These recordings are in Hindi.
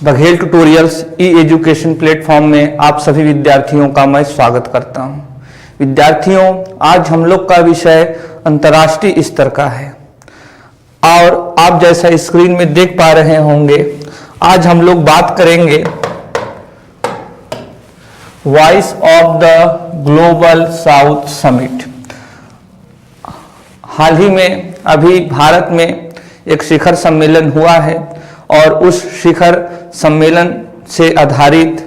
बघेल ट्यूटोरियल्स ई एजुकेशन प्लेटफॉर्म में आप सभी विद्यार्थियों का मैं स्वागत करता हूं। विद्यार्थियों, आज हम लोग का विषय अंतर्राष्ट्रीय स्तर का है और आप जैसा स्क्रीन में देख पा रहे होंगे, आज हम लोग बात करेंगे voice of the global south summit. हाल ही में अभी भारत में एक शिखर सम्मेलन हुआ है और उस शिखर सम्मेलन से आधारित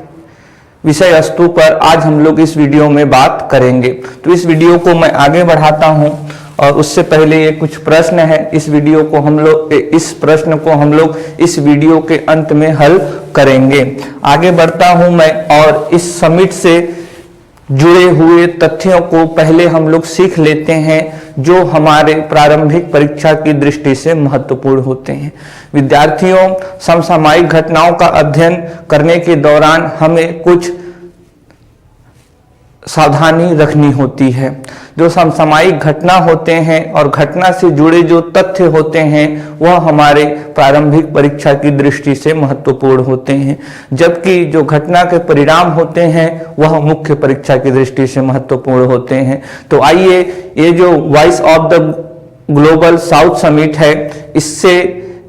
विषय वस्तु पर आज हम लोग इस वीडियो में बात करेंगे। तो इस वीडियो को मैं आगे बढ़ाता हूं और उससे पहले ये कुछ प्रश्न है, इस प्रश्न को हम लोग इस वीडियो के अंत में हल करेंगे। आगे बढ़ता हूं मैं और इस समिट से जुड़े हुए तथ्यों को पहले हम लोग सीख लेते हैं जो हमारे प्रारंभिक परीक्षा की दृष्टि से महत्वपूर्ण होते हैं। विद्यार्थियों, समसामयिक घटनाओं का अध्ययन करने के दौरान हमें कुछ सावधानी रखनी होती है। जो समसामयिक घटना होते हैं और घटना से जुड़े जो तथ्य होते हैं वह हमारे प्रारंभिक परीक्षा की दृष्टि से महत्वपूर्ण होते हैं, जबकि जो घटना के परिणाम होते हैं वह मुख्य परीक्षा की दृष्टि से महत्वपूर्ण होते हैं। तो आइए, ये जो voice of the global south summit है, इससे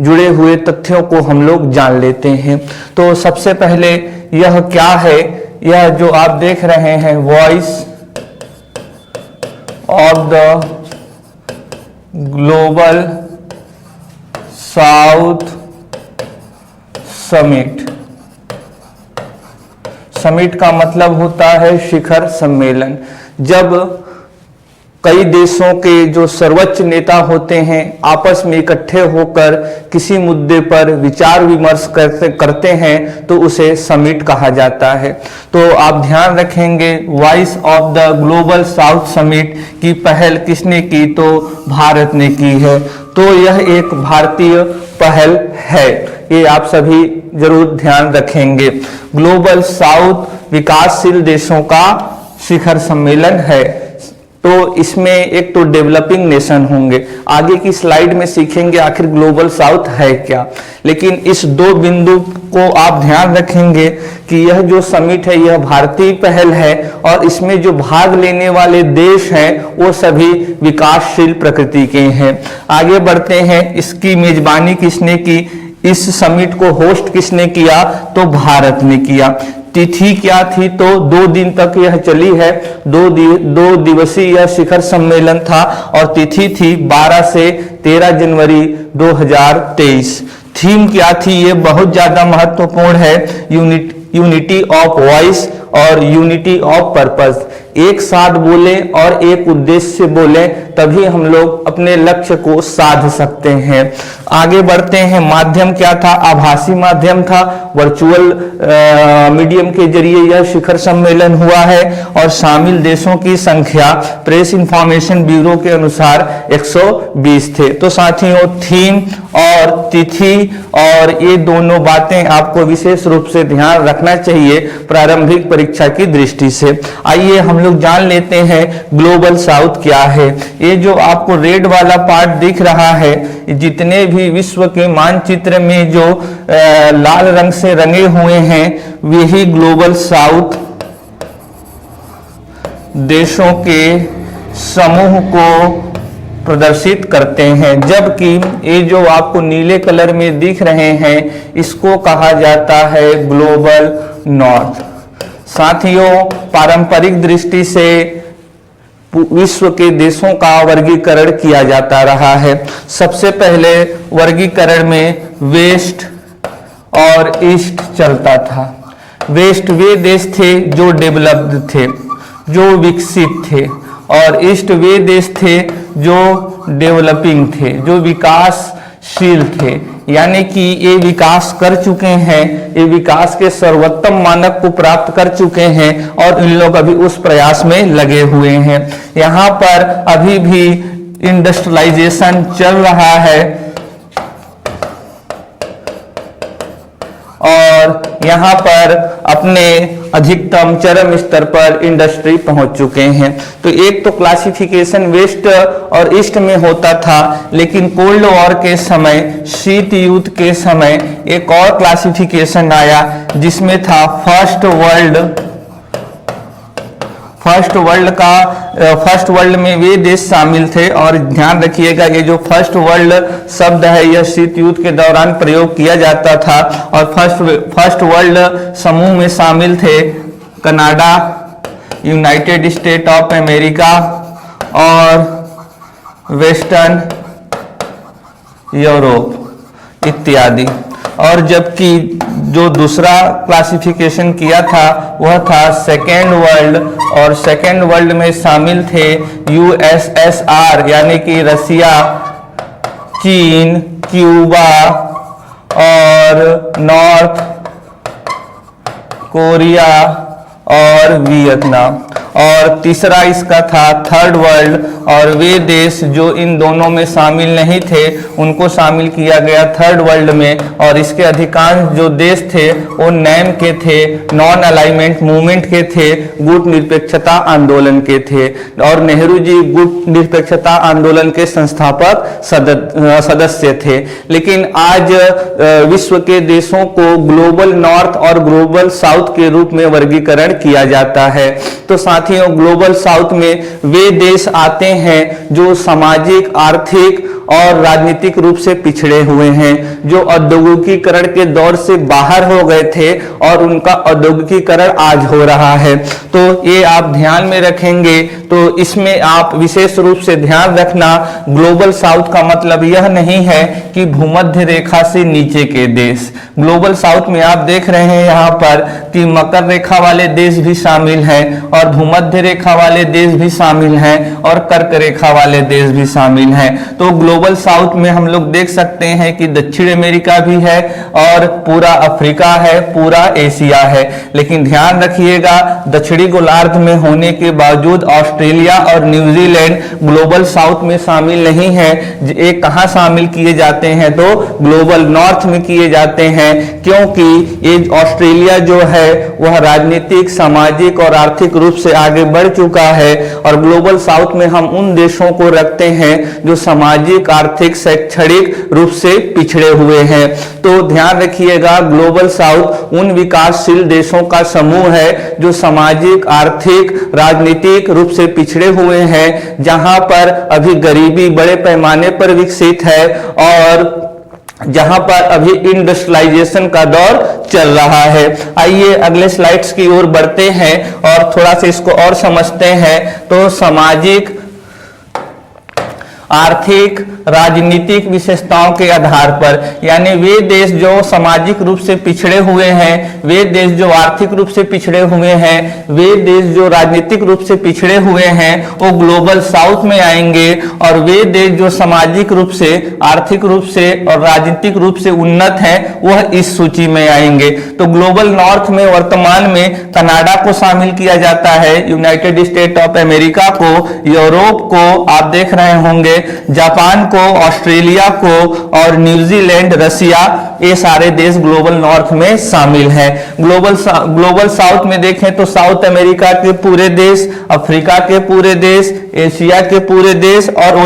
जुड़े हुए तथ्यों को हम लोग जान लेते हैं। तो सबसे पहले यह क्या है, यह जो आप देख रहे हैं voice of the global south summit. Summit का मतलब होता है शिखर सम्मेलन। जब कई देशों के जो सर्वोच्च नेता होते हैं आपस में इकट्ठे होकर किसी मुद्दे पर विचार विमर्श करते हैं तो उसे समिट कहा जाता है। तो आप ध्यान रखेंगे, voice of the global south summit की पहल किसने की? तो भारत ने की है। तो यह एक भारतीय पहल है, ये आप सभी जरूर ध्यान रखेंगे। ग्लोबल साउथ विकासशील देशों का शिखर सम्मेलन है। तो इसमें एक तो डेवलपिंग नेशन होंगे, आगे की स्लाइड में सीखेंगे आखिर ग्लोबल साउथ है क्या। लेकिन इस दो बिंदु को आप ध्यान रखेंगे कि यह जो समिट है यह भारतीय पहल है और इसमें जो भाग लेने वाले देश हैं वो सभी विकासशील प्रकृति के हैं। आगे बढ़ते हैं, इसकी मेजबानी किसने की? इस समिट को होस्ट किसने किया? तो भारत ने किया। तिथि क्या थी? तो 2 दिन तक यह चली है, 2 दिवसीय यह शिखर सम्मेलन था और तिथि थी 12 से 13 जनवरी 2023। थीम क्या थी? ये बहुत ज्यादा महत्वपूर्ण है, यूनिटी ऑफ वॉइस और यूनिटी ऑफ पर्पस। एक साथ बोले और एक उद्देश्य से बोले तभी हम लोग अपने लक्ष्य को साध सकते हैं। आगे बढ़ते हैं, माध्यम क्या था? आभासी माध्यम था, वर्चुअल मीडियम के जरिए यह शिखर सम्मेलन हुआ है और शामिल देशों की संख्या प्रेस इंफॉर्मेशन ब्यूरो के अनुसार 120 थे। तो साथियों, थीम और तिथि और ये दोनों बातें आपको विशेष रूप से ध्यान रखना चाहिए प्रारंभिक परीक्षा की दृष्टि से। आइए हम लोग जान लेते हैं ग्लोबल साउथ क्या है। ये जो आपको रेड वाला पार्ट दिख रहा है, जितने भी विश्व के मानचित्र में जो लाल रंग से रंगे हुए हैं वही ग्लोबल साउथ देशों के समूह को प्रदर्शित करते हैं, जबकि ये जो आपको नीले कलर में दिख रहे हैं इसको कहा जाता है ग्लोबल नॉर्थ। साथियों, पारंपरिक दृष्टि से विश्व के देशों का वर्गीकरण किया जाता रहा है। सबसे पहले वर्गीकरण में वेस्ट और ईस्ट चलता था। वेस्ट वे देश थे जो डेवलप्ड थे, जो विकसित थे, और ईस्ट वे देश थे जो डेवलपिंग थे, जो विकासशील थे। यानी कि ये विकास कर चुके हैं, ये विकास के सर्वोत्तम मानक को प्राप्त कर चुके हैं और इन लोग अभी उस प्रयास में लगे हुए हैं। यहाँ पर अभी भी इंडस्ट्रियलाइजेशन चल रहा है और और यहाँ पर अपने अधिकतम चरम स्तर पर इंडस्ट्री पहुंच चुके हैं। तो एक तो क्लासिफिकेशन वेस्ट और ईस्ट में होता था, लेकिन कोल्ड वॉर के समय, शीत युद्ध के समय एक और क्लासिफिकेशन आया जिसमें था फर्स्ट वर्ल्ड में वे देश शामिल थे। और ध्यान रखिएगा ये जो फर्स्ट वर्ल्ड शब्द है यह शीत युद्ध के दौरान प्रयोग किया जाता था। और फर्स्ट वर्ल्ड समूह में शामिल थे Canada, United state of America और वेस्टर्न यूरोप इत्यादि। और जबकि जो दूसरा क्लासिफिकेशन किया था वह था सेकेंड वर्ल्ड, और सेकेंड वर्ल्ड में शामिल थे यूएसएसआर यानी कि रसिया, चीन, क्यूबा और नॉर्थ कोरिया और वियतनाम। और तीसरा इसका था थर्ड वर्ल्ड, और वे देश जो इन दोनों में शामिल नहीं थे उनको शामिल किया गया थर्ड वर्ल्ड में। और इसके अधिकांश जो देश थे वो नैम के थे, नॉन अलाइनमेंट मूवमेंट के थे, गुट निरपेक्षता आंदोलन के थे। और नेहरू जी गुट निरपेक्षता आंदोलन के संस्थापक सदस्य थे। लेकिन आज विश्व के देशों को ग्लोबल नॉर्थ और ग्लोबल साउथ के रूप में वर्गीकरण किया जाता है। तो साथियों, ग्लोबल साउथ में वे देश आते हैं जो सामाजिक, आर्थिक और राजनीतिक रूप से पिछड़े हुए हैं, जो औद्योगिकीकरण के दौर से बाहर हो गए थे और उनका औद्योगिकीकरण आज हो रहा है। तो ये आप ध्यान में रखेंगे। तो इसमें आप विशेष रूप से ध्यान रखना, ग्लोबल साउथ का मतलब यह नहीं है कि भूमध्य रेखा से नीचे के देश। ग्लोबल साउथ में आप देख रहे हैं यहाँ पर कि मकर रेखा वाले देश भी शामिल हैं और भूमध्य रेखा वाले देश भी शामिल हैं और कर्क रेखा वाले देश भी शामिल हैं। तो ग्लोबल साउथ में हम लोग देख सकते हैं कि दक्षिण अमेरिका भी है और पूरा अफ्रीका है, पूरा एशिया है। लेकिन ध्यान रखिएगा, दक्षिणी गोलार्ध में होने के बावजूद ऑस्ट्रेलिया और न्यूजीलैंड ग्लोबल साउथ में शामिल नहीं है। ये कहाँ शामिल किए जाते हैं? तो ग्लोबल नॉर्थ में किए जाते हैं, क्योंकि ये ऑस्ट्रेलिया जो है वह राजनीतिक, सामाजिक और आर्थिक रूप से आगे बढ़ चुका है। और ग्लोबल साउथ में हम उन देशों को रखते हैं जो सामाजिक, आर्थिक, शैक्षणिक रूप से पिछड़े हुए हैं। तो ध्यान रखिएगा, ग्लोबल साउथ उन विकासशील देशों का समूह है जो सामाजिक, आर्थिक, राजनीतिक रूप से पिछड़े हुए हैं, जहां पर अभी गरीबी बड़े पैमाने पर विकसित है और जहां पर अभी इंडस्ट्रियलाइजेशन का दौर चल रहा है। आइए अगले स्लाइड्स की ओर बढ़ते हैं और थोड़ा सा इसको और समझते हैं। तो सामाजिक, आर्थिक, राजनीतिक विशेषताओं के आधार पर, यानी वे देश जो सामाजिक रूप से पिछड़े हुए हैं, वे देश जो आर्थिक रूप से पिछड़े हुए हैं, वे देश जो राजनीतिक रूप से पिछड़े हुए हैं, वो ग्लोबल साउथ में आएंगे। और वे देश जो सामाजिक रूप से, आर्थिक रूप से और राजनीतिक रूप से उन्नत हैं, वह इस सूची में आएंगे। तो ग्लोबल नॉर्थ में वर्तमान में कनाडा को शामिल किया जाता है, यूनाइटेड स्टेट ऑफ अमेरिका को, यूरोप को आप देख रहे होंगे, जापान को, ऑस्ट्रेलिया को और न्यूजीलैंड, रसिया, ये सारे देश ग्लोबल नॉर्थ में शामिल हैं। ग्लोबल साउथ में देखें तो साउथ अमेरिका के पूरे देश, अफ्रीका के पूरे देश, एशिया के पूरे देश और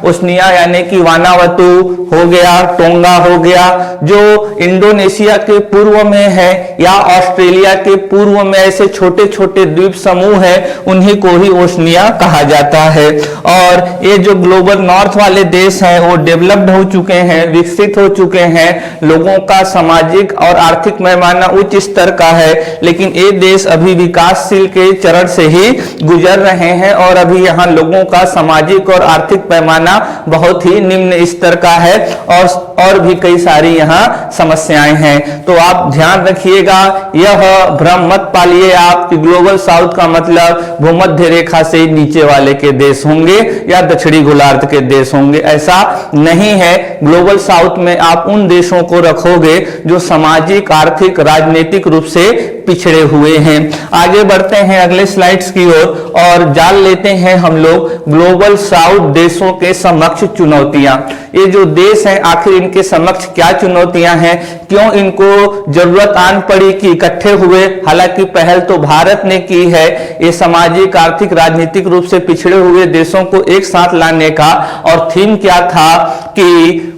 ओशनिया यानी कि वानावातु हो गया, टोंगा हो गया, जो इंडोनेशिया के पूर्व में है या ऑस्ट्रेलिया के पूर्व में ऐसे छोटे छोटे द्वीप समूह है, उन्हीं को ही ओशनिया कहा जाता है। और ये जो ग्लोबल नॉर्थ वाले देश हैं वो डेवलप्ड हो चुके हैं, विकसित हो चुके हैं, लोगों का सामाजिक और आर्थिक पैमाना उच्च स्तर का है, लेकिन ये देश अभी विकासशील के चरण से ही गुजर रहे हैं और अभी यहाँ लोगों का सामाजिक और आर्थिक पैमाना बहुत ही निम्न स्तर का है और भी कई सारी यहाँ समस्याएं हैं। तो आप ध्यान रखिएगा, यह भ्रम मत पालिए आप कि ग्लोबल साउथ का मतलब भूमध्य रेखा से नीचे वाले के देश होंगे या दक्षिणी गोलार्ध के देश होंगे, ऐसा नहीं है। ग्लोबल साउथ में आप उन देशों को रखोगे जो सामाजिक, आर्थिक, राजनीतिक रूप से पिछड़े हुए हैं। आगे बढ़ते हैं अगले स्लाइड्स की ओर और जान लेते हैं हम लोग ग्लोबल साउथ देशों के समक्ष चुनौतियां। ये जो देश हैं आखिर इनके समक्ष क्या चुनौतियां हैं, क्यों इनको जरूरत आन पड़ी कि इकट्ठे हुए। हालांकि पहल तो भारत ने की है ये सामाजिक आर्थिक राजनीतिक रूप से पिछड़े हुए देशों को एक साथ लाने का, और थीम क्या था कि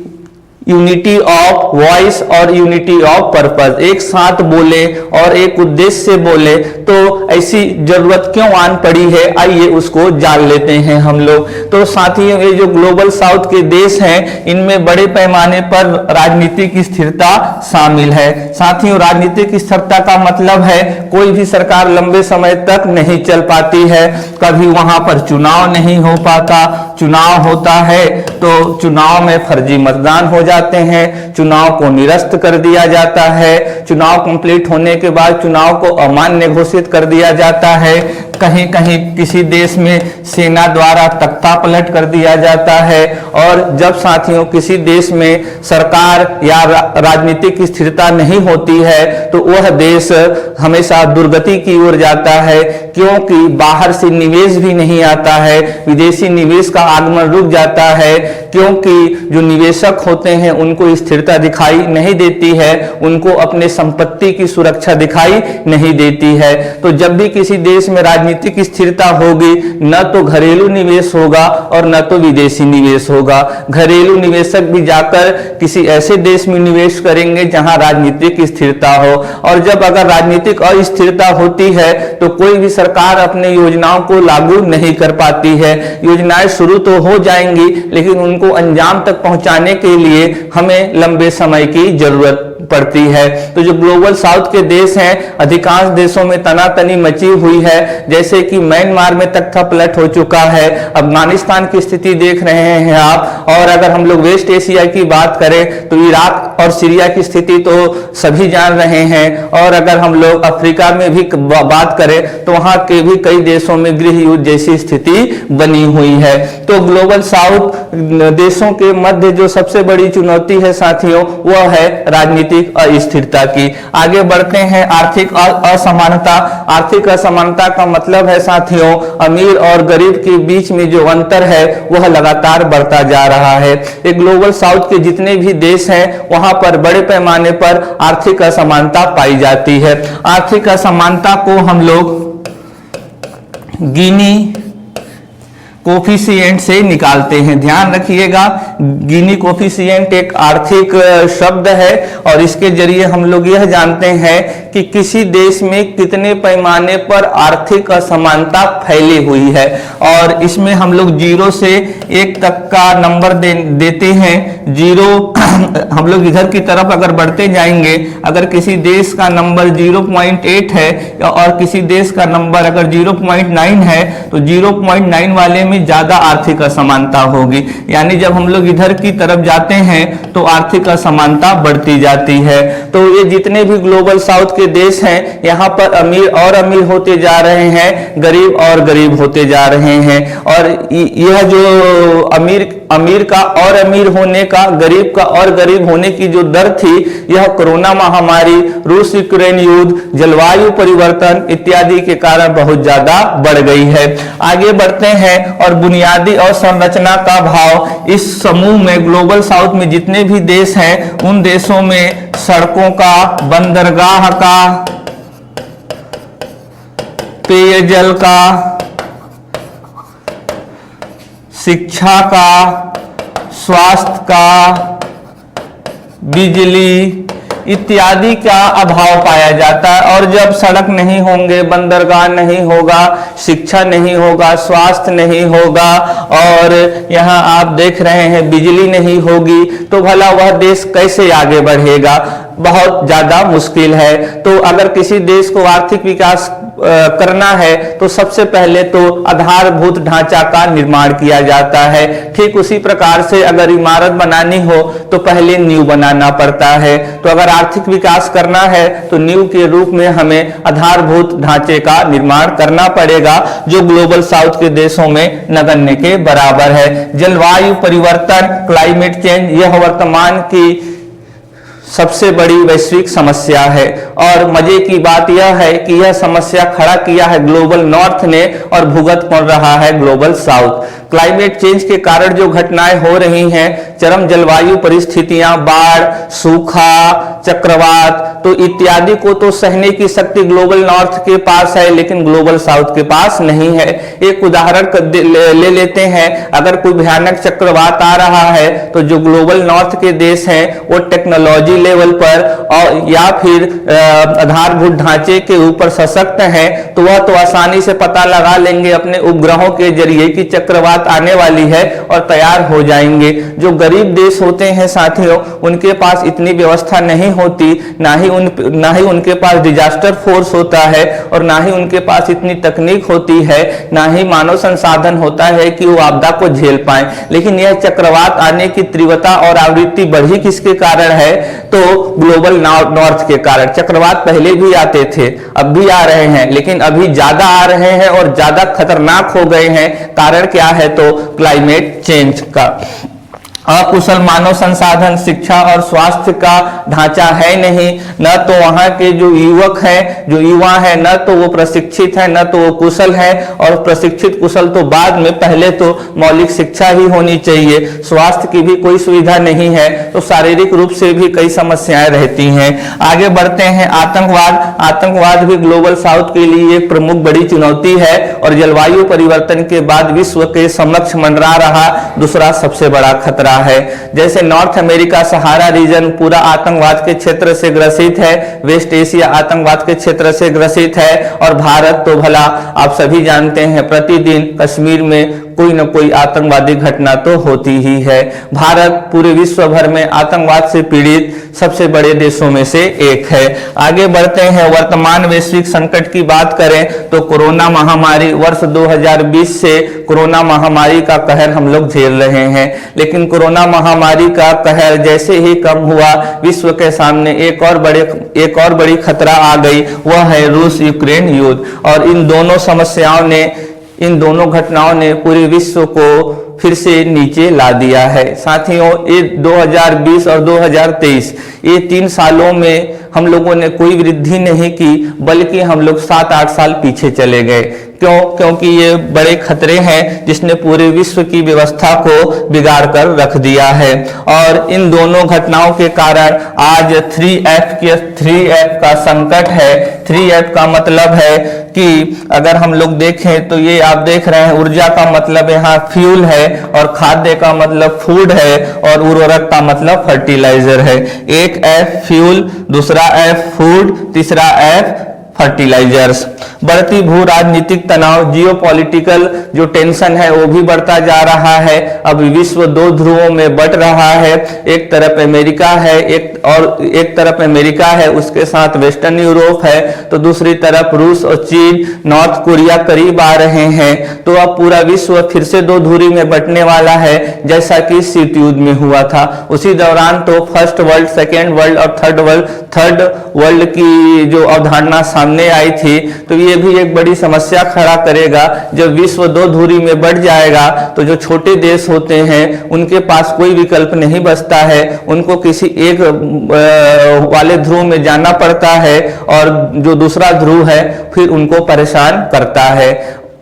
यूनिटी ऑफ वॉइस और यूनिटी ऑफ पर्पस, एक साथ बोले और एक उद्देश्य से बोले। तो ऐसी जरूरत क्यों आन पड़ी है, आइए उसको जान लेते हैं हम लोग। तो साथियों ये जो ग्लोबल साउथ के देश हैं इनमें बड़े पैमाने पर राजनीतिक स्थिरता शामिल है। साथियों राजनीतिक स्थिरता का मतलब है कोई भी सरकार लंबे समय तक नहीं चल पाती है, कभी वहां पर चुनाव नहीं हो पाता, चुनाव होता है तो चुनाव में फर्जी मतदान हो जाते हैं, चुनाव को निरस्त कर दिया जाता है, चुनाव कंप्लीट होने के बाद चुनाव को अमान्य घोषित कर दिया जाता है, कहीं कहीं किसी देश में सेना द्वारा तख्ता पलट कर दिया जाता है। और जब साथियों किसी देश में सरकार या राजनीतिक स्थिरता नहीं होती है तो वह देश हमेशा दुर्गति की ओर जाता है, क्योंकि बाहर से निवेश भी नहीं आता है, विदेशी निवेश का आगमन रुक जाता है, क्योंकि जो निवेशक होते हैं उनको स्थिरता दिखाई नहीं देती है, उनको अपने संपत्ति की सुरक्षा दिखाई नहीं देती है। तो जब भी किसी देश में राजनीतिक स्थिरता होगी न तो घरेलू निवेश होगा और न तो विदेशी निवेश होगा। घरेलू निवेशक भी जाकर किसी ऐसे देश में निवेश करेंगे जहां राजनीतिक स्थिरता हो, और जब अगर राजनीतिक अस्थिरता होती है तो कोई भी सरकार अपने योजनाओं को लागू नहीं कर पाती है। योजनाएं शुरू तो हो जाएंगी लेकिन उनको अंजाम तक पहुंचाने के लिए हमें लंबे समय की जरूरत पड़ती है। तो जो ग्लोबल साउथ के देश हैं अधिकांश देशों में तनातनी मची हुई है, जैसे कि म्यांमार में तख्ता पलट हो चुका है, अफगानिस्तान की स्थिति देख रहे हैं आप, और अगर हम लोग वेस्ट एशिया की बात करें तो इराक और सीरिया की स्थिति तो सभी जान रहे हैं, और अगर हम लोग अफ्रीका में भी बात करें तो वहां के भी कई देशों में गृह युद्ध जैसी स्थिति बनी हुई है। तो ग्लोबल साउथ देशों के मध्य जो सबसे बड़ी चुनौती है साथियों वह है राजनीतिक अस्थिरता की। आगे बढ़ते हैं आर्थिक असमानता। आर्थिक असमानता का मतलब है साथियों अमीर और गरीब के बीच में जो अंतर है वह लगातार बढ़ता जा रहा है। ये ग्लोबल साउथ के जितने भी देश हैं वहां पर बड़े पैमाने पर आर्थिक असमानता पाई जाती है। आर्थिक असमानता को हम लोग गिनी कोफिशिएंट से निकालते हैं। ध्यान रखिएगा गिनी कोफिशिएंट एक आर्थिक शब्द है और इसके जरिए हम लोग यह जानते हैं कि किसी देश में कितने पैमाने पर आर्थिक असमानता फैली हुई है, और इसमें हम लोग 0 से 1 तक का नंबर देते हैं। 0 हम लोग इधर की तरफ अगर बढ़ते जाएंगे, अगर किसी देश का नंबर 0.8 है और किसी देश का नंबर अगर 0.9 है तो 0.9 वाले में ज्यादा आर्थिक असमानता होगी। यानी जब हम लोग इधर की तरफ जाते हैं तो आर्थिक असमानता बढ़ती जाती है। तो ये जितने भी ग्लोबल साउथ के देश हैं यहाँ पर अमीर और अमीर होते जा रहे हैं, गरीब और गरीब होते जा रहे हैं, और यह जो अमीर का और अमीर होने का, गरीब का और गरीब होने की जो दर थी यह कोरोना महामारी, रूस यूक्रेन युद्ध, जलवायु परिवर्तन इत्यादि के कारण बहुत ज्यादा बढ़ गई है। आगे बढ़ते हैं और बुनियादी और संरचना का भाव। इस समूह में ग्लोबल साउथ में जितने भी देश हैं उन देशों में सड़कों का, बंदरगाह का, पेयजल का, शिक्षा का, स्वास्थ्य का, बिजली इत्यादि का अभाव पाया जाता है। और जब सड़क नहीं होंगे, बंदरगाह नहीं होगा, शिक्षा नहीं होगा, स्वास्थ्य नहीं होगा और यहाँ आप देख रहे हैं बिजली नहीं होगी, तो भला वह देश कैसे आगे बढ़ेगा? बहुत ज्यादा मुश्किल है। तो अगर किसी देश को आर्थिक विकास करना है तो सबसे पहले तो आधारभूत ढांचा का निर्माण किया जाता है। ठीक उसी प्रकार से अगर इमारत बनानी हो तो पहले नींव बनाना पड़ता है। तो अगर आर्थिक विकास करना है तो नींव के रूप में हमें आधारभूत ढांचे का निर्माण करना पड़ेगा, जो ग्लोबल साउथ के देशों में नगण्य के बराबर है। जलवायु परिवर्तन, क्लाइमेट चेंज, यह वर्तमान की सबसे बड़ी वैश्विक समस्या है। और मजे की बात यह है कि यह समस्या खड़ा किया है ग्लोबल नॉर्थ ने और भुगत कौन रहा है, ग्लोबल साउथ। क्लाइमेट चेंज के कारण जो घटनाएं हो रही हैं, चरम जलवायु परिस्थितियां, बाढ़, सूखा, चक्रवात तो इत्यादि को तो सहने की शक्ति ग्लोबल नॉर्थ के पास है, लेकिन ग्लोबल साउथ के पास नहीं है। एक उदाहरण ले लेते हैं, अगर कोई भयानक चक्रवात आ रहा है तो जो ग्लोबल नॉर्थ के देश हैं वो टेक्नोलॉजी लेवल पर और या फिर आधारभूत ढांचे के ऊपर सशक्त हैं, तो वह तो आसानी से पता लगा लेंगे अपने उपग्रहों के जरिए कि चक्रवात आने वाली है और तैयार हो जाएंगे। जो गरीब देश होते हैं साथियों, उनके पास इतनी व्यवस्था नहीं होती, ना ही उनके पास डिजास्टर फोर्स होता है और ना ही उनके पास इतनी तकनीक होती है, ना ही मानव संसाधन होता है कि वो आपदा को झेल पाए। लेकिन यह चक्रवात आने की तीव्रता और आवृत्ति बढ़ी किसके कारण है, तो ग्लोबल नॉर्थ के कारण। चक्रवात पहले भी आते थे, अब भी आ रहे हैं, लेकिन अभी ज्यादा आ रहे हैं और ज्यादा खतरनाक हो गए हैं। कारण क्या है, तो क्लाइमेट चेंज का। अकुशल मानव संसाधन, शिक्षा और स्वास्थ्य का ढांचा है नहीं, न तो वहां के जो युवक हैं, जो युवा हैं, न तो वो प्रशिक्षित हैं, न तो वो कुशल हैं। और प्रशिक्षित कुशल तो बाद में, पहले तो मौलिक शिक्षा ही होनी चाहिए। स्वास्थ्य की भी कोई सुविधा नहीं है, तो शारीरिक रूप से भी कई समस्याएं रहती हैं। आगे बढ़ते हैं, आतंकवाद। आतंकवाद भी ग्लोबल साउथ के लिए एक प्रमुख बड़ी चुनौती है और जलवायु परिवर्तन के बाद विश्व के समक्ष मंडरा रहा दूसरा सबसे बड़ा खतरा है। जैसे नॉर्थ अमेरिका सहारा रीजन पूरा आतंकवाद के क्षेत्र से ग्रसित है, वेस्ट एशिया आतंकवाद के क्षेत्र से ग्रसित है, और भारत तो भला आप सभी जानते हैं प्रतिदिन कश्मीर में कोई न कोई आतंकवादी घटना तो होती ही है। भारत पूरे विश्व भर में आतंकवाद से पीड़ित सबसे बड़े देशों में से एक है। आगे बढ़ते हैं, वर्तमान वैश्विक संकट की बात करें तो कोरोना महामारी, वर्ष 2020 से कोरोना महामारी का कहर हम लोग झेल रहे हैं। लेकिन कोरोना महामारी का कहर जैसे ही कम हुआ, विश्व के सामने एक और बड़ी खतरा आ गई, वह है रूस यूक्रेन युद्ध। और इन दोनों घटनाओं ने पूरे विश्व को फिर से नीचे ला दिया है। साथियों, ये 2020 और 2023 ये 3 सालों में हम लोगों ने कोई वृद्धि नहीं की, बल्कि हम लोग 7-8 साल पीछे चले गए। क्यों? क्योंकि ये बड़े खतरे हैं जिसने पूरे विश्व की व्यवस्था को बिगाड़ कर रख दिया है। और इन दोनों घटनाओं के कारण आज 3F का संकट है। 3F का मतलब है कि अगर हम लोग देखें तो ये आप देख रहे हैं, ऊर्जा का मतलब यहाँ फ्यूल है, और खाद्य का मतलब फूड है, और उर्वरक का मतलब फर्टिलाइजर है। एक F फ्यूल, दूसरा F फूड, तीसरा F फर्टिलाइजर्स। बढ़ती भू राजनीतिक तनाव, जियोपॉलिटिकल जो टेंशन है वो भी बढ़ता जा रहा है। अब विश्व 2 ध्रुवों में बट रहा है, एक तरफ अमेरिका है, एक तरफ अमेरिका है, उसके साथ वेस्टर्न यूरोप है, तो दूसरी तरफ रूस और चीन, नॉर्थ कोरिया करीब आ रहे हैं। तो अब पूरा विश्व फिर से 2 धुरी में बटने वाला है, जैसा कि शीत युद्ध में हुआ था। उसी दौरान तो फर्स्ट वर्ल्ड, सेकेंड वर्ल्ड और थर्ड वर्ल्ड की जो अवधारणा सामने आई थी, तो ये भी एक बड़ी समस्या खड़ा करेगा। जब विश्व 2 धुरी में बढ़ जाएगा तो जो छोटे देश होते हैं उनके पास कोई विकल्प नहीं बचता है, उनको किसी एक वाले ध्रुव में जाना पड़ता है, और जो दूसरा ध्रुव है फिर उनको परेशान करता है।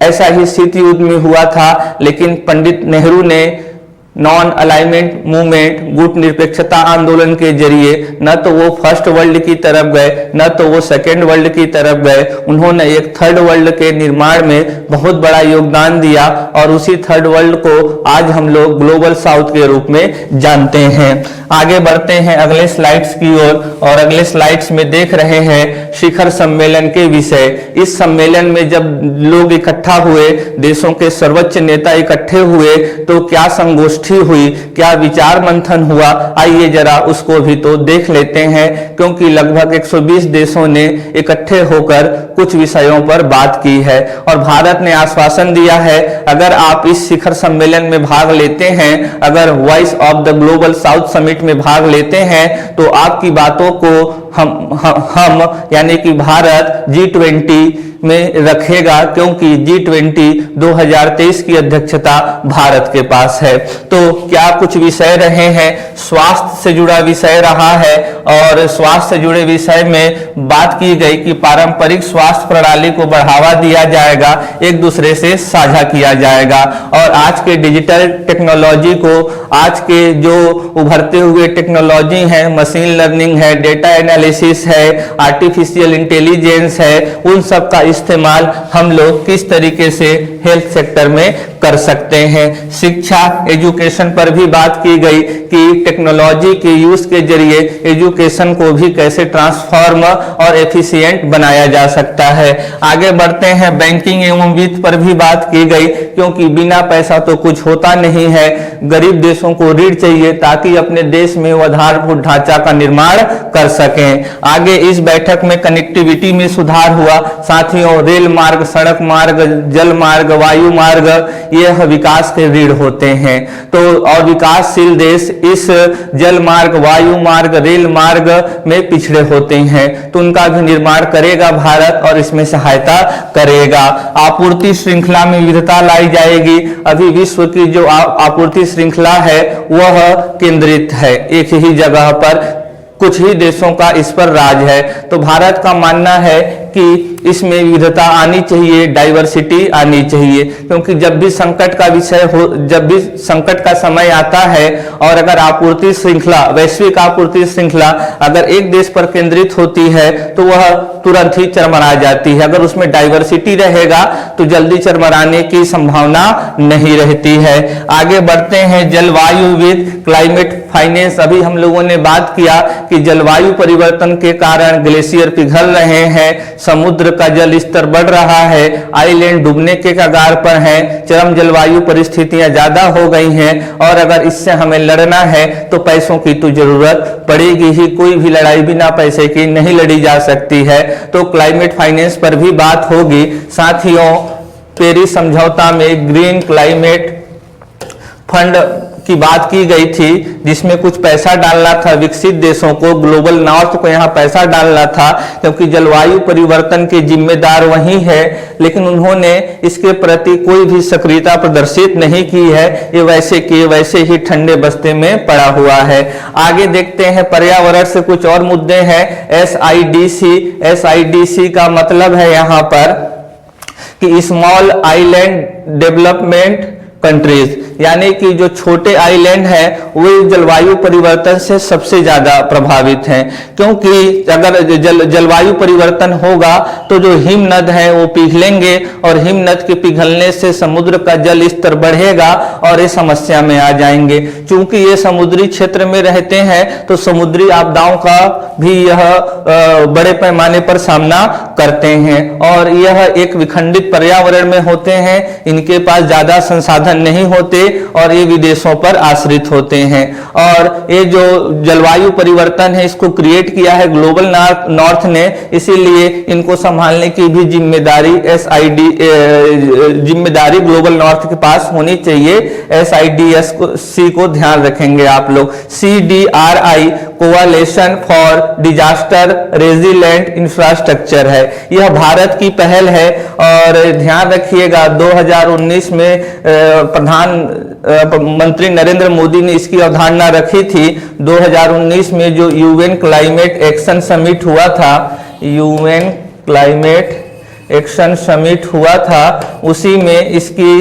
ऐसा ही शीत युद्ध में हुआ था, लेकिन पंडित नेहरू ने नॉन अलाइनमेंट मूवमेंट, गुट निरपेक्षता आंदोलन के जरिए न तो वो फर्स्ट वर्ल्ड की तरफ गए, न तो वो सेकेंड वर्ल्ड की तरफ गए, उन्होंने एक थर्ड वर्ल्ड के निर्माण में बहुत बड़ा योगदान दिया, और उसी थर्ड वर्ल्ड को आज हम लोग ग्लोबल साउथ के रूप में जानते हैं। आगे बढ़ते हैं अगले स्लाइड्स की ओर, और अगले स्लाइड्स में देख रहे हैं शिखर सम्मेलन के विषय। इस सम्मेलन में जब लोग इकट्ठा हुए, देशों के सर्वोच्च नेता इकट्ठे हुए, तो क्या संगोष्ठी हुई, क्या विचार मंथन हुआ, आइए जरा उसको भी तो देख लेते हैं। क्योंकि लगभग 120 देशों ने इकट्ठे होकर कुछ विषयों पर बात की है, और भारत ने आश्वासन दिया है अगर आप इस शिखर सम्मेलन में भाग लेते हैं, अगर voice of the global south summit में भाग लेते हैं, तो आपकी बातों को हम यानी कि भारत G20 में रखेगा, क्योंकि G20 2023 की अध्यक्षता भारत के पास है। तो तो क्या कुछ विषय रहे हैं, स्वास्थ्य से जुड़ा विषय रहा है और स्वास्थ्य से जुड़े विषय में बात की गई कि पारंपरिक स्वास्थ्य प्रणाली को बढ़ावा दिया जाएगा, एक दूसरे से साझा किया जाएगा और आज के डिजिटल टेक्नोलॉजी को, आज के जो उभरते हुए टेक्नोलॉजी है, मशीन लर्निंग है, डेटा एनालिसिस है, आर्टिफिशियल इंटेलिजेंस है, उन सब का इस्तेमाल हम लोग किस तरीके से हेल्थ सेक्टर में कर सकते हैं। शिक्षा, एजुकेशन पर भी बात की गई कि टेक्नोलॉजी के यूज के जरिए एजुकेशन को भी कैसे ट्रांसफॉर्म और एफिशिएंट बनाया जा सकता है। आगे बढ़ते हैं, बैंकिंग एवं वित्त पर भी बात की गई, क्योंकि बिना पैसा तो कुछ होता नहीं है। गरीब देशों को ऋण चाहिए ताकि अपने देश में वो आधारभूत ढांचा का निर्माण कर सकें। आगे इस बैठक में कनेक्टिविटी में सुधार हुआ। साथियों, रेल मार्ग, सड़क मार्ग, जल मार्ग, वायु मार्ग, यह विकास के रीढ़ होते हैं। तो और विकासशील देश इस जल मार्ग, वायु मार्ग, रेल मार्ग में पिछड़े होते हैं, तो उनका भी निर्माण करेगा भारत और इसमें सहायता करेगा। आपूर्ति श्रृंखला में विविधता लाई जाएगी। अभी विश्व की जो आपूर्ति श्रृंखला है वह केंद्रित है एक ही जगह पर, कुछ ही देशों का इस पर राज है। तो भारत का मानना है कि इसमें विविधता आनी चाहिए, डाइवर्सिटी आनी चाहिए, क्योंकि जब भी संकट का विषय हो, जब भी संकट का समय आता है और अगर आपूर्ति श्रृंखला, वैश्विक आपूर्ति श्रृंखला अगर एक देश पर केंद्रित होती है तो वह तुरंत ही चरमरा जाती है। अगर उसमें डाइवर्सिटी रहेगा तो जल्दी चरमराने की संभावना नहीं रहती है। आगे बढ़ते हैं, जलवायु विद क्लाइमेट फाइनेंस। अभी हम लोगों ने बात किया कि जलवायु परिवर्तन के कारण ग्लेशियर पिघल रहे हैं, समुद्र का जल स्तर बढ़ रहा है, आइलैंड डूबने के कगार पर हैं, चरम जलवायु परिस्थितियां ज्यादा हो गई हैं और अगर इससे हमें लड़ना है तो पैसों की तो जरूरत पड़ेगी ही। कोई भी लड़ाई बिना पैसे की नहीं लड़ी जा सकती है। तो क्लाइमेट फाइनेंस पर भी बात होगी। साथियों, पेरिस समझौता में ग्रीन क्लाइमेट फंड की बात की गई थी, जिसमें कुछ पैसा डालना था विकसित देशों को, ग्लोबल नॉर्थ को यहाँ पैसा डालना था, क्योंकि जलवायु परिवर्तन के जिम्मेदार वही है, लेकिन उन्होंने इसके प्रति कोई भी सक्रियता प्रदर्शित नहीं की है। ये वैसे के वैसे ही ठंडे बस्ते में पड़ा हुआ है। आगे देखते हैं, पर्यावरण से कुछ और मुद्दे हैं। SIDC का मतलब है यहाँ पर कि स्मॉल आइलैंड डेवलपमेंट कंट्रीज, यानी कि जो छोटे आइलैंड हैं वो जलवायु परिवर्तन से सबसे ज्यादा प्रभावित हैं, क्योंकि अगर जलवायु परिवर्तन होगा तो जो हिमनद हैं वो पिघलेंगे और हिमनद के पिघलने से समुद्र का जल स्तर बढ़ेगा और ये समस्या में आ जाएंगे। चूंकि ये समुद्री क्षेत्र में रहते हैं तो समुद्री आपदाओं का भी यह बड़े पैमाने पर सामना करते हैं और यह एक विखंडित पर्यावरण में होते हैं। इनके पास ज्यादा संसाधन नहीं होते और ये विदेशों पर आश्रित होते हैं। और ये जो जलवायु परिवर्तन है इसको क्रिएट किया है ग्लोबल नॉर्थ ने, इसीलिए इनको संभालने की भी जिम्मेदारी ग्लोबल नॉर्थ के पास होनी चाहिए। SIDC को ध्यान रखेंगे आप लोग। CDRI coalition for disaster resilient infrastructure है, यह भारत की पहल है और ध्यान रखिएगा 2019 में प्रधानमंत्री नरेंद्र मोदी ने इसकी अवधारणा रखी थी। 2019 में जो UN क्लाइमेट एक्शन समिट हुआ था, UN क्लाइमेट एक्शन समिट हुआ था, उसी में इसकी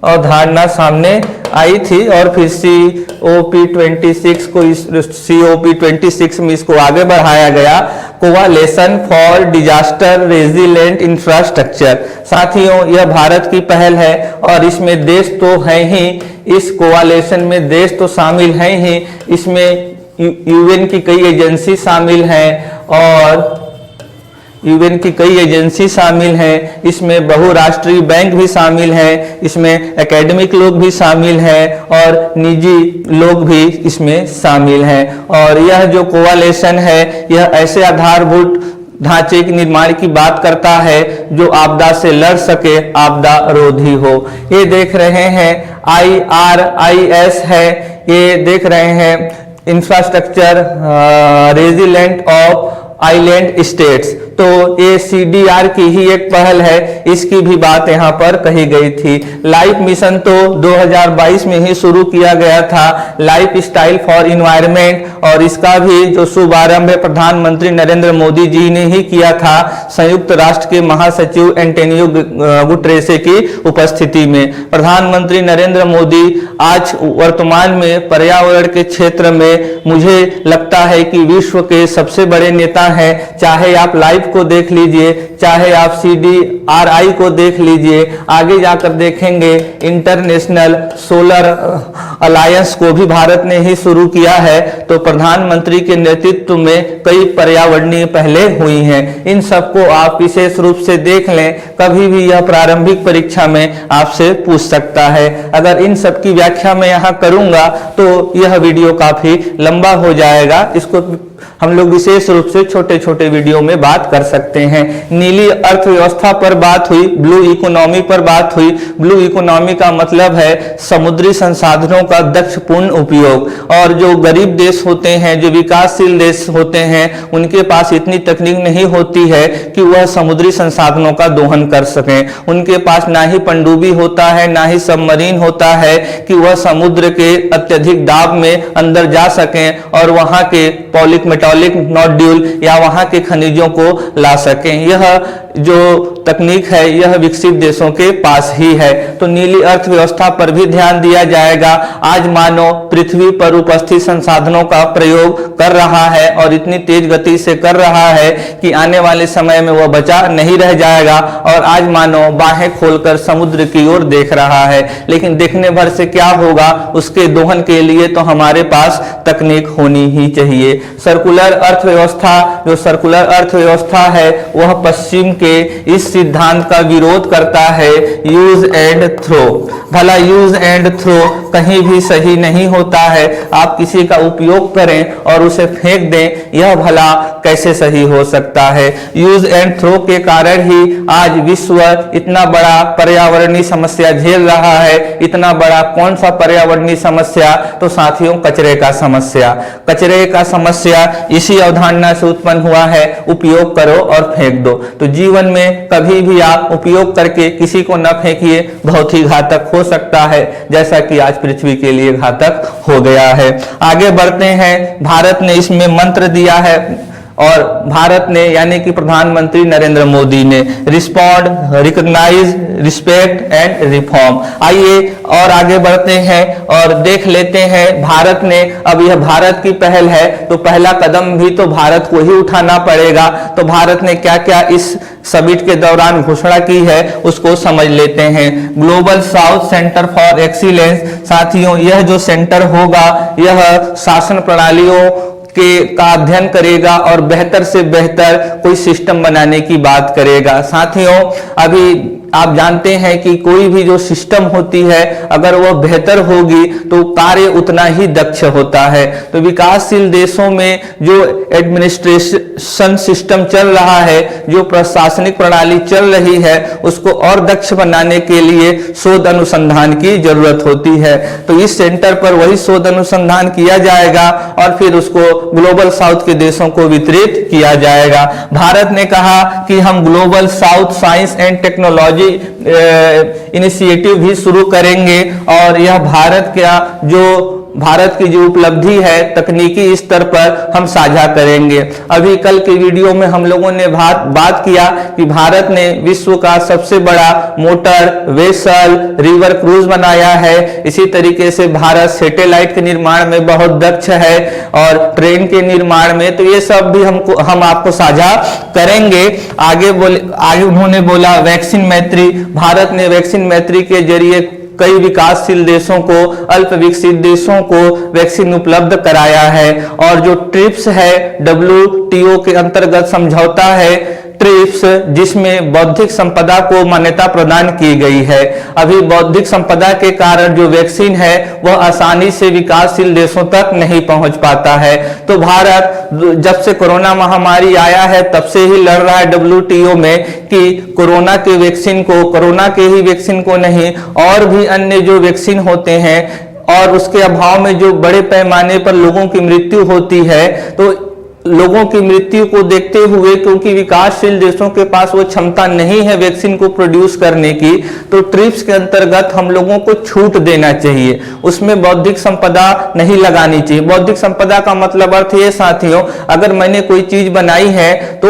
अवधारणा सामने आई थी और फिर COP26 में इसको आगे बढ़ाया गया, कोआलिशन फॉर डिजास्टर रेजिलेंट इंफ्रास्ट्रक्चर। साथियों, यह भारत की पहल है और इसमें देश तो है ही, इस कोआलिशन में देश तो शामिल हैं ही, इसमें UN की कई एजेंसी शामिल हैं और UN की कई एजेंसी शामिल हैं, इसमें बहुराष्ट्रीय बैंक भी शामिल हैं, इसमें एकेडमिक लोग भी शामिल हैं और निजी लोग भी इसमें शामिल हैं। और यह जो कोआलिशन है यह ऐसे आधारभूत ढांचे के निर्माण की बात करता है जो आपदा से लड़ सके, आपदा रोधी हो। ये देख रहे हैं IRIS है, ये देख रहे हैं infrastructure resilient of island states. तो ये CDR की ही एक पहल है, इसकी भी बात यहाँ पर कही गई थी। लाइफ मिशन तो 2022 में ही शुरू किया गया था, लाइफ स्टाइल फॉर इन्वायरमेंट, और इसका भी जो शुभारंभ है प्रधानमंत्री नरेंद्र मोदी जी ने ही किया था, संयुक्त राष्ट्र के महासचिव एंटोनियो गुटेरेस की उपस्थिति में। प्रधानमंत्री नरेंद्र मोदी आज वर्तमान में पर्यावरण के क्षेत्र में मुझे लगता है कि विश्व के सबसे बड़े नेता हैं। चाहे आप लाइफ को देख लीजिए, चाहे आप CDRI को देख लीजिए, आगे जाकर देखेंगे इंटरनेशनल सोलर अलायंस को भी भारत ने ही शुरू किया है। तो प्रधानमंत्री के नेतृत्व में कई पर्यावरणीय पहलें हुई हैं। इन सबको आप विशेष रूप से देख लें, कभी भी यह प्रारंभिक परीक्षा में आपसे पूछ सकता है। अगर इन सब की व्याख्या मैं यहाँ करूंगा तो यह वीडियो काफी लंबा हो जाएगा, इसको हम लोग विशेष रूप से छोटे छोटे वीडियो में बात कर सकते हैं। नीली अर्थव्यवस्था पर बात हुई, ब्लू इकोनॉमी पर बात हुई। ब्लू इकोनॉमी का मतलब है समुद्री संसाधनों का दक्ष पूर्ण उपयोग, और जो गरीब देश होते हैं, जो विकासशील देश होते हैं, उनके पास इतनी तकनीक नहीं होती है कि वह समुद्री संसाधनों का दोहन कर सकें। उनके पास ना ही पनडुब्बी होता है, ना ही सबमरीन होता है कि वह समुद्र के अत्यधिक दाब में अंदर जा सकें और वहां के पॉलिमेटालिक नोड्यूल या वहां के खनिजों को ला सकें। यह जो तकनीक है यह विकसित देशों के पास ही है। तो नीली अर्थव्यवस्था पर भी ध्यान दिया जाएगा। आज मानव पृथ्वी पर उपस्थित संसाधनों का प्रयोग कर रहा है और इतनी तेज गति से कर रहा है कि आने वाले समय में वह बचा नहीं रह जाएगा, और आज मानव बाहें खोलकर समुद्र की ओर देख रहा है। लेकिन देखने भर से क्या होगा, उसके दोहन के लिए तो हमारे पास तकनीक होनी ही चाहिए। सर्कुलर अर्थव्यवस्था, जो सर्कुलर अर्थव्यवस्था है वह पश्चिम के इस सिद्धांत का विरोध करता है, यूज एंड थ्रो। भला यूज एंड थ्रो कहीं भी सही नहीं होता है। आप किसी का उपयोग करें और उसे फेंक दें, यह भला कैसे सही हो सकता है। यूज एंड थ्रो के कारण ही आज विश्व इतना बड़ा पर्यावरणीय समस्या झेल रहा है। इतना बड़ा कौन सा पर्यावरणीय समस्या? तो साथियों, कचरे का समस्या। कचरे का समस्या इसी अवधारणा से उत्पन्न हुआ है, उपयोग करो और फेंक दो। तो जीवन में कभी भी आप उपयोग करके किसी को न फेंकिए, बहुत ही घातक हो सकता है, जैसा कि आज पृथ्वी के लिए घातक हो गया है। आगे बढ़ते हैं। भारत ने इसमें मंत्र दिया है, और भारत ने यानी कि प्रधानमंत्री नरेंद्र मोदी ने respond, recognise, respect and reform. आइए और आगे बढ़ते हैं और देख लेते हैं भारत ने, अब यह भारत की पहल है तो पहला कदम भी तो भारत को ही उठाना पड़ेगा। तो भारत ने क्या क्या इस समिट के दौरान घोषणा की है उसको समझ लेते हैं। Global south centre for excellence. साथियों, यह जो सेंटर होगा यह शासन प्रणालियों का अध्ययन करेगा और बेहतर से बेहतर कोई सिस्टम बनाने की बात करेगा। साथियों, अभी आप जानते हैं कि कोई भी जो सिस्टम होती है अगर वह बेहतर होगी तो कार्य उतना ही दक्ष होता है। तो विकासशील देशों में जो एडमिनिस्ट्रेशन सिस्टम चल रहा है, जो प्रशासनिक प्रणाली चल रही है, उसको और दक्ष बनाने के लिए शोध अनुसंधान की जरूरत होती है। तो इस सेंटर पर वही शोध अनुसंधान किया जाएगा और फिर उसको ग्लोबल साउथ के देशों को वितरित किया जाएगा। भारत ने कहा कि हम global south science and technology initiative भी शुरू करेंगे, और यह भारत की जो उपलब्धि है तकनीकी स्तर पर हम साझा करेंगे। अभी कल के वीडियो में हम लोगों ने बात किया कि भारत ने विश्व का सबसे बड़ा मोटर वेसल रिवर क्रूज बनाया है। इसी तरीके से भारत सैटेलाइट के निर्माण में बहुत दक्ष है और ट्रेन के निर्माण में। तो ये सब भी हम आपको साझा करेंगे। आगे उन्होंने बोला वैक्सीन मैत्री। भारत ने वैक्सीन मैत्री के जरिए कई विकासशील देशों को, अल्प विकसित देशों को वैक्सीन उपलब्ध कराया है। और जो ट्रिप्स है, WTO के अंतर्गत समझौता है ट्रिप्स, जिसमें बौद्धिक संपदा को मान्यता प्रदान की गई है। अभी बौद्धिक संपदा के कारण जो वैक्सीन है वह आसानी से विकासशील देशों तक नहीं पहुंच पाता है। तो भारत जब से कोरोना महामारी आया है तब से ही लड़ रहा है WTO में कि कोरोना के ही वैक्सीन को नहीं, और भी अन्य जो वैक्सीन होते हैं और उसके अभाव में जो बड़े पैमाने पर लोगों की मृत्यु होती है, तो लोगों की मृत्यु को देखते हुए, क्योंकि विकासशील देशों के पास वो क्षमता नहीं है वैक्सीन को प्रोड्यूस करने की, तो ट्रिप्स के अंतर्गत हम लोगों को छूट देना चाहिए, उसमें बौद्धिक संपदा नहीं लगानी चाहिए। बौद्धिक संपदा का मतलब अर्थ ये साथियों, अगर मैंने कोई चीज बनाई है तो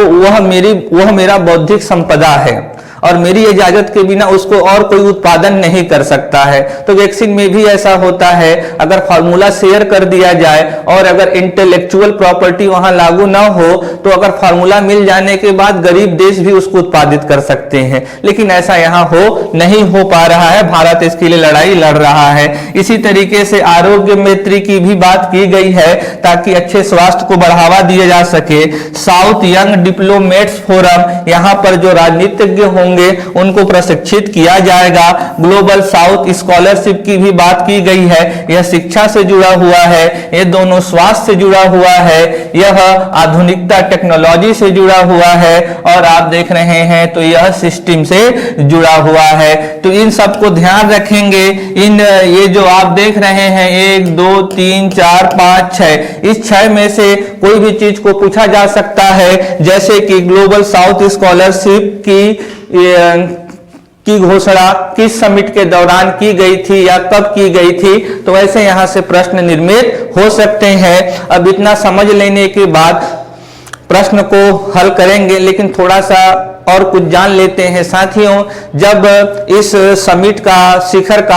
वह मेरा बौद्धिक संपदा है और मेरी इजाजत के बिना उसको और कोई उत्पादन नहीं कर सकता है। तो वैक्सीन में भी ऐसा होता है, अगर फार्मूला शेयर कर दिया जाए और अगर इंटेलेक्चुअल प्रॉपर्टी वहां लागू ना हो, तो अगर फार्मूला मिल जाने के बाद गरीब देश भी उसको उत्पादित कर सकते हैं, लेकिन ऐसा यहाँ नहीं हो पा रहा है। भारत इसके लिए लड़ाई लड़ रहा है। इसी तरीके से आरोग्य मैत्री की भी बात की गई है ताकि अच्छे स्वास्थ्य को बढ़ावा दिया जा सके। साउथ यंग डिप्लोमेट्स फोरम, यहाँ पर जो राजनीतिज्ञ होंगे उनको प्रशिक्षित किया जाएगा। ग्लोबल साउथ स्कॉलरशिप की भी बात की गई है, यह शिक्षा से जुड़ा हुआ है, यह दोनों स्वास्थ्य से जुड़ा हुआ है, यह आधुनिकता टेक्नोलॉजी से जुड़ा हुआ है और आप देख रहे हैं तो यह सिस्टम से जुड़ा हुआ है। तो इन सबको ध्यान रखेंगे। ये जो आप देख रहे हैं 1 2 3 4 5 6, इस 6 में से कोई भी चीज को पूछा जा सकता है, जैसे कि ग्लोबल साउथ स्कॉलरशिप की घोषणा किस समिट के दौरान की गई थी या कब की गई थी, तो वैसे यहां से प्रश्न निर्मित हो सकते हैं। अब इतना समझ लेने के बाद प्रश्न को हल करेंगे, लेकिन थोड़ा सा और कुछ जान लेते हैं साथियों। जब इस समिट का शिखर का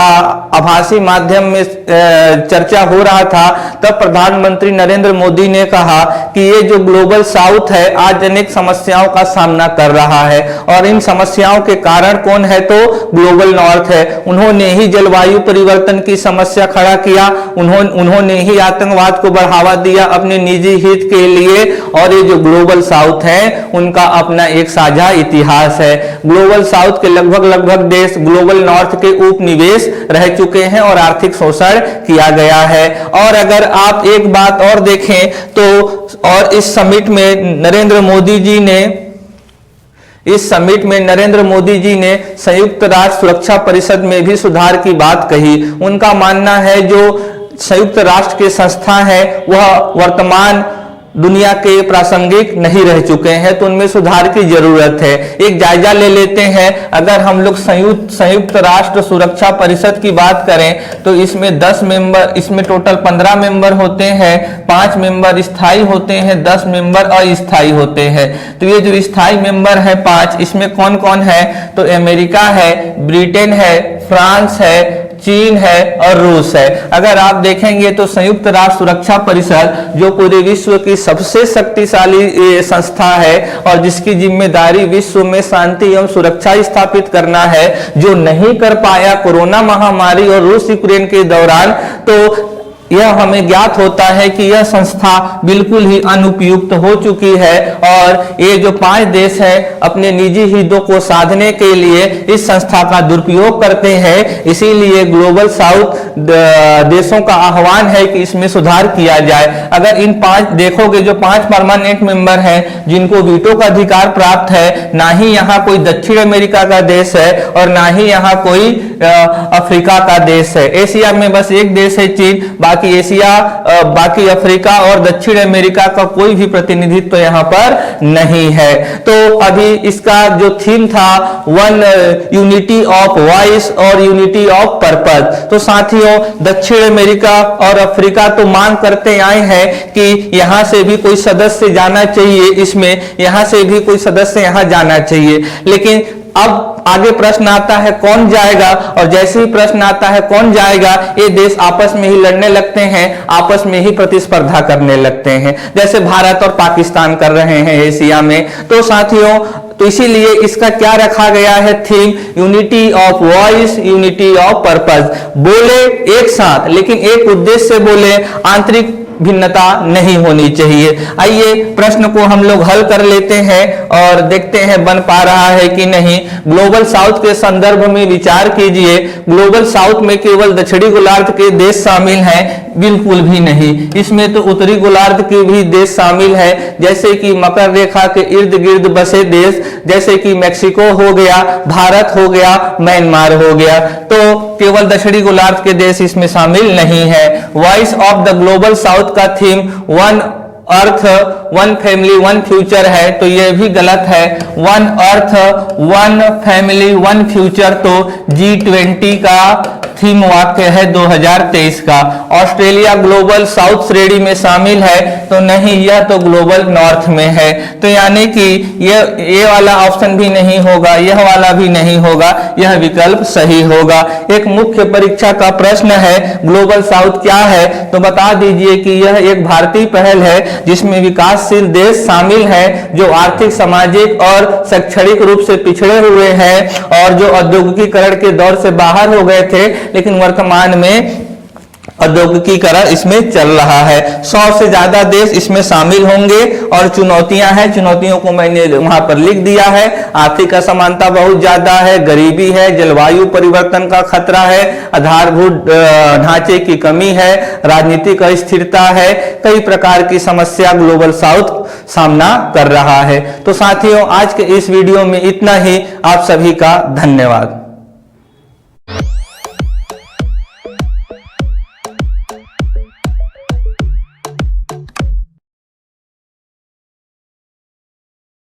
आभासी माध्यम में चर्चा हो रहा था, तब प्रधानमंत्री नरेंद्र मोदी ने कहा कि ये जो ग्लोबल साउथ है आज अनेक समस्याओं का सामना कर रहा है और इन समस्याओं के कारण कौन है, तो ग्लोबल नॉर्थ है। उन्होंने ही जलवायु परिवर्तन की समस्या खड़ा किया, उन्होंने ही आतंकवाद को बढ़ावा दिया अपने निजी हित के लिए, और ये जो ग्लोबल साउथ है उनका अपना एक साझा इतिहास है। ग्लोबल साउथ के लगभग देश ग्लोबल नॉर्थ के उपनिवेश रह चुके हैं और आर्थिक शोषण किया गया है। और अगर आप एक बात और देखें तो, और इस समिट में नरेंद्र मोदी जी ने संयुक्त राष्ट्र सुरक्षा परिषद में भी सुधार की बात कही। उनका मानना है जो संयुक्त राष्ट्र के संस्था है वह वर्तमान दुनिया के प्रासंगिक नहीं रह चुके हैं, तो उनमें सुधार की जरूरत है। एक जायजा ले लेते हैं। अगर हम लोग संयुक्त राष्ट्र सुरक्षा परिषद की बात करें तो इसमें 10 मेंबर, इसमें टोटल 15 मेंबर होते हैं, 5 मेंबर स्थायी होते हैं, 10 मेंबर अस्थायी होते हैं। तो ये जो स्थायी मेंबर है 5, इसमें कौन कौन है, तो अमेरिका है, ब्रिटेन है, फ्रांस है, चीन है और रूस है। अगर आप देखेंगे तो संयुक्त राष्ट्र सुरक्षा परिषद जो पूरे विश्व की सबसे शक्तिशाली संस्था है और जिसकी जिम्मेदारी विश्व में शांति एवं सुरक्षा स्थापित करना है, जो नहीं कर पाया कोरोना महामारी और रूस यूक्रेन के दौरान, तो यह हमें ज्ञात होता है कि यह संस्था बिल्कुल ही अनुपयुक्त हो चुकी है और ये जो 5 देश हैं अपने निजी हितों को साधने के लिए इस संस्था का दुरुपयोग करते हैं। इसीलिए ग्लोबल साउथ देशों का आह्वान है कि इसमें सुधार किया जाए। अगर इन 5 देखोगे, जो 5 परमानेंट मेंबर हैं जिनको वीटो का अधिकार प्राप्त है, ना ही यहाँ कोई दक्षिण अमेरिका का देश है और ना ही यहाँ कोई अफ्रीका का देश है। एशिया में बस एक देश है चीन, बाकी एशिया, बाकी अफ्रीका और दक्षिण अमेरिका का कोई भी प्रतिनिधित्व यहाँ पर नहीं है। तो अभी इसका जो थीम था वन यूनिटी ऑफ वॉइस और यूनिटी ऑफ पर्पस। तो साथियों, दक्षिण अमेरिका और अफ्रीका तो मांग करते आए हैं कि यहां से भी कोई सदस्य जाना चाहिए, इसमें यहां से भी कोई सदस्य यहां जाना चाहिए। लेकिन अब आगे प्रश्न आता है कौन जाएगा, और जैसे ही प्रश्न आता है कौन जाएगा, ये देश आपस में ही लड़ने लगते हैं, आपस में ही प्रतिस्पर्धा करने लगते हैं, जैसे भारत और पाकिस्तान कर रहे हैं एशिया में। तो साथियों, तो इसीलिए इसका क्या रखा गया है theme, unity of voice, unity of purpose. बोले एक साथ लेकिन एक उद्देश्य से बोले, आंतरिक भिन्नता नहीं होनी चाहिए। आइए प्रश्न को हम लोग हल कर लेते हैं और देखते हैं बन पा रहा है कि नहीं। ग्लोबल साउथ के संदर्भ में विचार कीजिए। ग्लोबल साउथ में केवल दक्षिणी गोलार्ध के देश शामिल हैं? बिल्कुल भी नहीं, इसमें तो उत्तरी गोलार्ध के भी देश शामिल है, जैसे कि मकर रेखा के इर्द गिर्द बसे देश, जैसे कि मैक्सिको हो गया, भारत हो गया, म्यांमार हो गया। तो केवल दक्षिणी गोलार्ध के देश इसमें शामिल नहीं है। Voice of the global south का theme one earth one family one future है, तो यह भी गलत है। One earth one family one future तो G20 का थीम वाक्य है 2023 का। ऑस्ट्रेलिया ग्लोबल साउथ श्रेणी में शामिल है, तो नहीं, यह तो ग्लोबल नॉर्थ में है। तो यानी कि ये वाला ऑप्शन भी नहीं होगा, यह वाला भी नहीं होगा, यह विकल्प सही होगा। एक मुख्य परीक्षा का प्रश्न है ग्लोबल साउथ क्या है, तो बता दीजिए कि यह एक भारतीय पहल है जिसमें विकासशील देश शामिल है जो आर्थिक, सामाजिक और शैक्षणिक रूप से पिछड़े हुए हैं और जो औद्योगिकीकरण के दौर से बाहर हो गए थे, लेकिन वर्तमान में औद्योगिकीकरण इसमें चल रहा है। 100 से ज्यादा देश इसमें शामिल होंगे और चुनौतियां हैं, चुनौतियों को मैंने वहां पर लिख दिया है। आर्थिक असमानता बहुत ज्यादा है, गरीबी है, जलवायु परिवर्तन का खतरा है, आधारभूत ढांचे की कमी है, राजनीतिक अस्थिरता है, कई प्रकार की समस्या ग्लोबल साउथ सामना कर रहा है। तो साथियों, आज के इस वीडियो में इतना ही। आप सभी का धन्यवाद।